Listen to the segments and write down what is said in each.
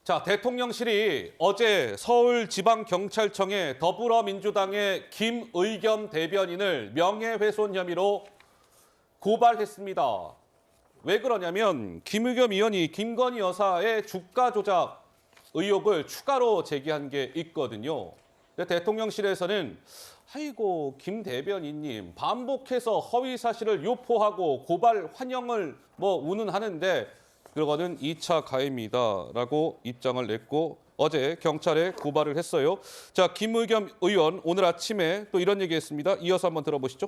자, 대통령실이 어제 서울지방경찰청에 더불어민주당의 김의겸 대변인을 명예훼손 혐의로 고발했습니다. 왜 그러냐면 김의겸 의원이 김건희 여사의 주가 조작 의혹을 추가로 제기한 게 있거든요. 근데 대통령실에서는 아이고 김 대변인님 반복해서 허위 사실을 유포하고 고발 환영을 운운하는데 그거는 2차 가해입니다라고 입장을 냈고 어제 경찰에 고발을 했어요. 자, 김의겸 의원 오늘 아침에 또 이런 얘기했습니다. 이어서 한번 들어보시죠.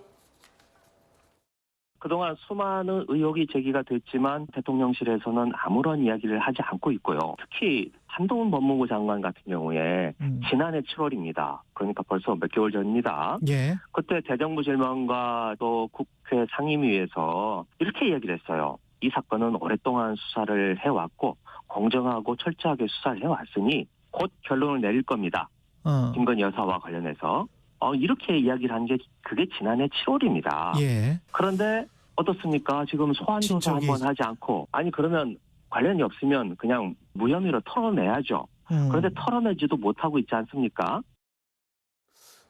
그동안 수많은 의혹이 제기가 됐지만 대통령실에서는 아무런 이야기를 하지 않고 있고요. 특히 한동훈 법무부 장관 같은 경우에 지난해 7월입니다. 그러니까 벌써 몇 개월 전입니다. 예. 그때 대정부 질문과 또 국회 상임위에서 이렇게 얘기를 했어요. 이 사건은 오랫동안 수사를 해왔고 공정하고 철저하게 수사를 해왔으니 곧 결론을 내릴 겁니다. 김건희 여사와 관련해서. 이렇게 이야기를 한 게 그게 지난해 7월입니다. 예. 그런데 어떻습니까? 지금 소환조사 한번 하지 않고 아니 그러면 관련이 없으면 그냥 무혐의로 털어내야죠. 그런데 털어내지도 못하고 있지 않습니까?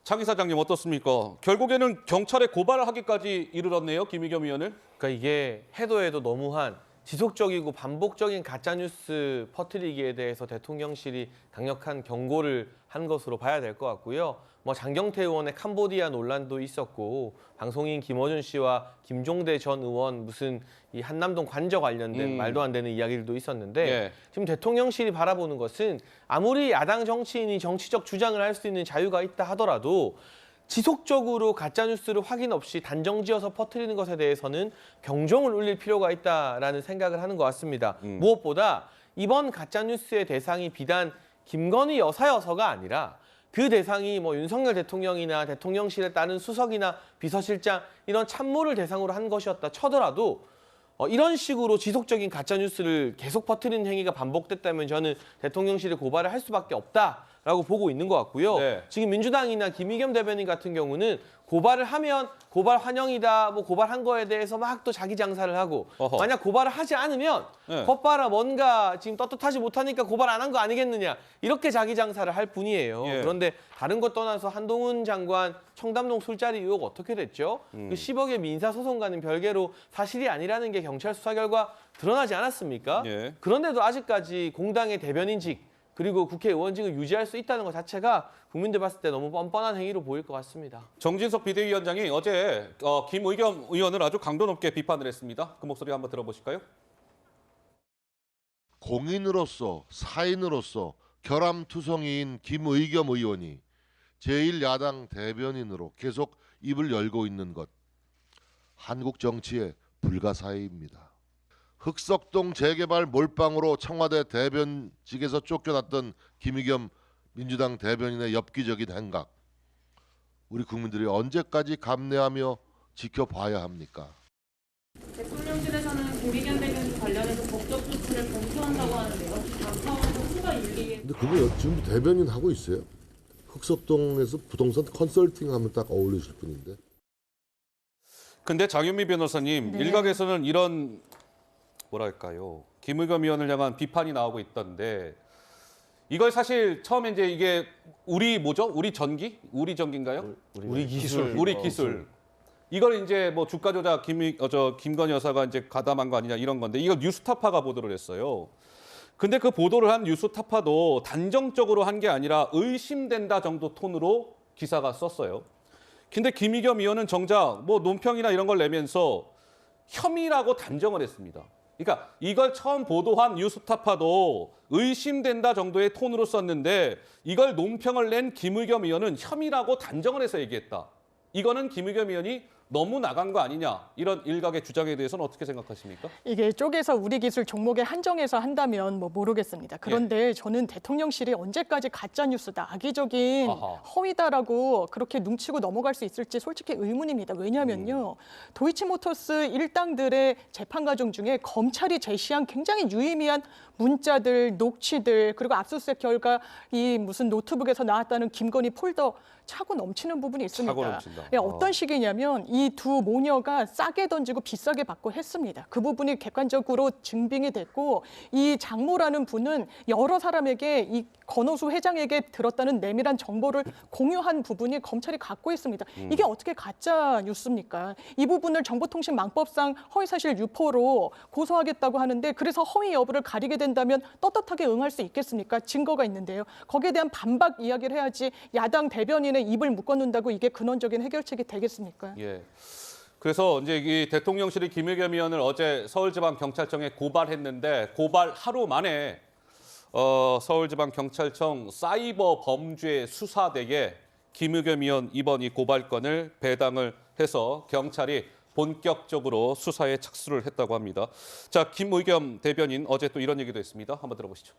장 이사장님 어떻습니까? 결국에는 경찰에 고발을 하기까지 이르렀네요. 김의겸 의원을. 그러니까 이게 해도 너무한 지속적이고 반복적인 가짜뉴스 퍼뜨리기에 대해서 대통령실이 강력한 경고를 한 것으로 봐야 될 것 같고요. 장경태 의원의 캄보디아 논란도 있었고 방송인 김어준 씨와 김종대 전 의원 무슨 이 한남동 관저 관련된 말도 안 되는 이야기들도 있었는데 예. 지금 대통령실이 바라보는 것은 아무리 야당 정치인이 정치적 주장을 할 수 있는 자유가 있다 하더라도 지속적으로 가짜뉴스를 확인 없이 단정지어서 퍼뜨리는 것에 대해서는 경종을 울릴 필요가 있다라는 생각을 하는 것 같습니다. 무엇보다 이번 가짜뉴스의 대상이 비단 김건희 여사여서가 아니라 그 대상이 윤석열 대통령이나 대통령실에 따른 수석이나 비서실장 이런 참모를 대상으로 한 것이었다 쳐더라도 이런 식으로 지속적인 가짜뉴스를 계속 퍼뜨리는 행위가 반복됐다면 저는 대통령실에 고발을 할 수밖에 없다라고 보고 있는 것 같고요. 네. 지금 민주당이나 김의겸 대변인 같은 경우는 고발을 하면 고발 환영이다, 고발한 거에 대해서 막 또 자기 장사를 하고 어허. 만약 고발을 하지 않으면 네. 겉봐라 뭔가 지금 떳떳하지 못하니까 고발 안 한 거 아니겠느냐 이렇게 자기 장사를 할 뿐이에요. 예. 그런데 다른 것 떠나서 한동훈 장관 청담동 술자리 의혹 어떻게 됐죠? 그 10억의 민사소송과는 별개로 사실이 아니라는 게 경찰 수사 결과 드러나지 않았습니까? 예. 그런데도 아직까지 공당의 대변인직 그리고 국회의원직을 유지할 수 있다는 것 자체가 국민들 봤을 때 너무 뻔뻔한 행위로 보일 것 같습니다. 정진석 비대위원장이 어제 김의겸 의원을 아주 강도 높게 비판을 했습니다. 그 목소리 한번 들어보실까요? 공인으로서 사인으로서 결함투성이인 김의겸 의원이 제1야당 대변인으로 계속 입을 열고 있는 것 한국 정치의 불가사의입니다. 흑석동 재개발 몰빵으로 청와대 대변직에서 쫓겨났던 김의겸 민주당 대변인의 엽기적인 행각 우리 국민들이 언제까지 감내하며 지켜봐야 합니까? 대통령실에서는 김의겸 대변인 관련해서 법적 조치를 검토한다고 하는데요. 당사원에서 수가 유리에. 근데 그거 지금 대변인 하고 있어요. 흑석동에서 부동산 컨설팅 하면 딱 어울리실 분인데. 근데 장윤미 변호사님, 네. 일각에서는 이런 뭐랄까요, 김의겸 의원을 향한 비판이 나오고 있던데 이걸 사실 처음에 이제 이게 우리 전기? 우리 전기인가요? 우리 기술. 우리 기술. 이걸 이제 주가 조작 김건희 여사가 이제 가담한 거 아니냐 이런 건데 이거 뉴스타파가 보도를 했어요. 근데 그 보도를 한 뉴스타파도 단정적으로 한 게 아니라 의심된다 정도 톤으로 기사가 썼어요. 근데 김의겸 의원은 정작 논평이나 이런 걸 내면서 혐의라고 단정을 했습니다. 그러니까 이걸 처음 보도한 뉴스타파도 의심된다 정도의 톤으로 썼는데 이걸 논평을 낸 김의겸 의원은 혐의라고 단정을 해서 얘기했다. 이거는 김의겸 의원이 너무 나간 거 아니냐 이런 일각의 주장에 대해서는 어떻게 생각하십니까? 이게 쪼개서 우리 기술 종목에 한정해서 한다면 모르겠습니다. 그런데 저는 대통령실이 언제까지 가짜뉴스다, 악의적인 아하. 허위다라고 그렇게 눈치고 넘어갈 수 있을지 솔직히 의문입니다. 왜냐하면요. 도이치모터스 일당들의 재판 과정 중에 검찰이 제시한 굉장히 유의미한 문자들, 녹취들, 그리고 압수수색 결과 이 무슨 노트북에서 나왔다는 김건희 폴더 차고 넘치는 부분이 있습니다. 차고 넘친다. 예, 어떤 식이냐면 이 두 모녀가 싸게 던지고 비싸게 받고 했습니다. 그 부분이 객관적으로 증빙이 됐고 이 장모라는 분은 여러 사람에게 이 권오수 회장에게 들었다는 내밀한 정보를 공유한 부분이 검찰이 갖고 있습니다. 이게 어떻게 가짜 뉴스입니까? 이 부분을 정보통신망법상 허위사실 유포로 고소하겠다고 하는데 그래서 허위 여부를 가리게 된다면 떳떳하게 응할 수 있겠습니까? 증거가 있는데요. 거기에 대한 반박 이야기를 해야지 야당 대변인의 입을 묶어놓는다고 이게 근원적인 해결책이 되겠습니까? 예. 그래서 이제 이 대통령실이 김의겸 의원을 어제 서울지방경찰청에 고발했는데 고발 하루 만에 서울지방경찰청 사이버 범죄 수사대에 김의겸 의원 이번 이 고발건을 배당을 해서 경찰이 본격적으로 수사에 착수를 했다고 합니다. 자, 김의겸 대변인 어제 또 이런 얘기도 했습니다. 한번 들어보시죠.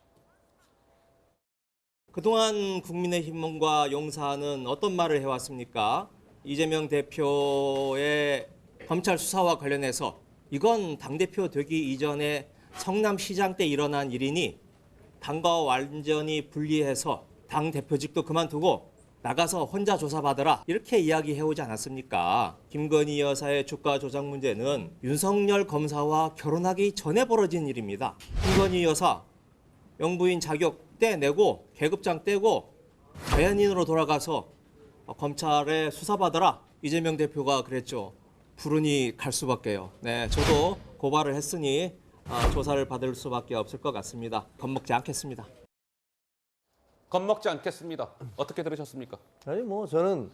그동안 국민의힘과 용사는 어떤 말을 해왔습니까? 이재명 대표의 검찰 수사와 관련해서 이건 당대표 되기 이전에 성남시장 때 일어난 일이니 당과 완전히 분리해서 당대표직도 그만두고 나가서 혼자 조사받아라 이렇게 이야기해오지 않았습니까? 김건희 여사의 주가 조작 문제는 윤석열 검사와 결혼하기 전에 벌어진 일입니다. 김건희 여사 영부인 자격 떼내고 계급장 떼고 자연인으로 돌아가서 검찰에 수사받아라 이재명 대표가 그랬죠. 부르니 갈 수밖에요. 네, 저도 고발을 했으니 조사를 받을 수밖에 없을 것 같습니다. 겁먹지 않겠습니다. 겁먹지 않겠습니다. 어떻게 들으셨습니까? 아니 뭐 저는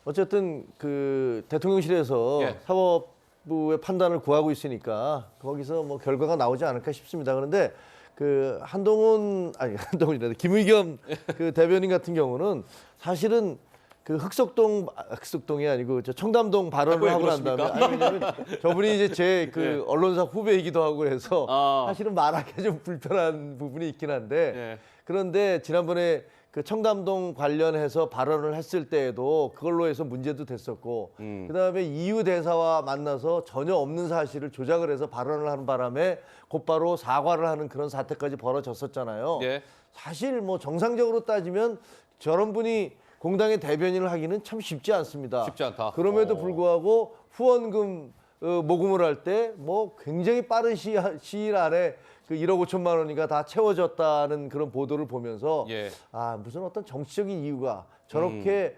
어쨌든 그 대통령실에서 예. 사법부의 판단을 구하고 있으니까 거기서 뭐 결과가 나오지 않을까 싶습니다. 그런데 그 한동훈이라도 김의겸 그 대변인 같은 경우는 사실은 그 흑석동이 아니고 저 청담동 발언을 하고 난 다음에 아니, 왜냐면 저분이 이제 제 그 예. 언론사 후배이기도 하고 해서 아. 사실은 말하기 좀 불편한 부분이 있긴 한데 예. 그런데 지난번에 그 청담동 관련해서 발언을 했을 때에도 그걸로 해서 문제도 됐었고 그다음에 이유 대사와 만나서 전혀 없는 사실을 조작을 해서 발언을 하는 바람에 곧바로 사과를 하는 그런 사태까지 벌어졌었잖아요. 예. 사실 뭐 정상적으로 따지면 저런 분이 공당의 대변인을 하기는 참 쉽지 않습니다. 쉽지 않다. 그럼에도 불구하고 후원금 모금을 할 때 뭐 굉장히 빠른 시일 안에 그 1억 5천만 원이가 다 채워졌다는 그런 보도를 보면서 예. 아 무슨 어떤 정치적인 이유가 저렇게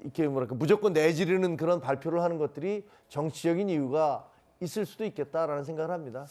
이렇게 뭐랄까 무조건 내지르는 그런 발표를 하는 것들이 정치적인 이유가 있을 수도 있겠다라는 생각을 합니다.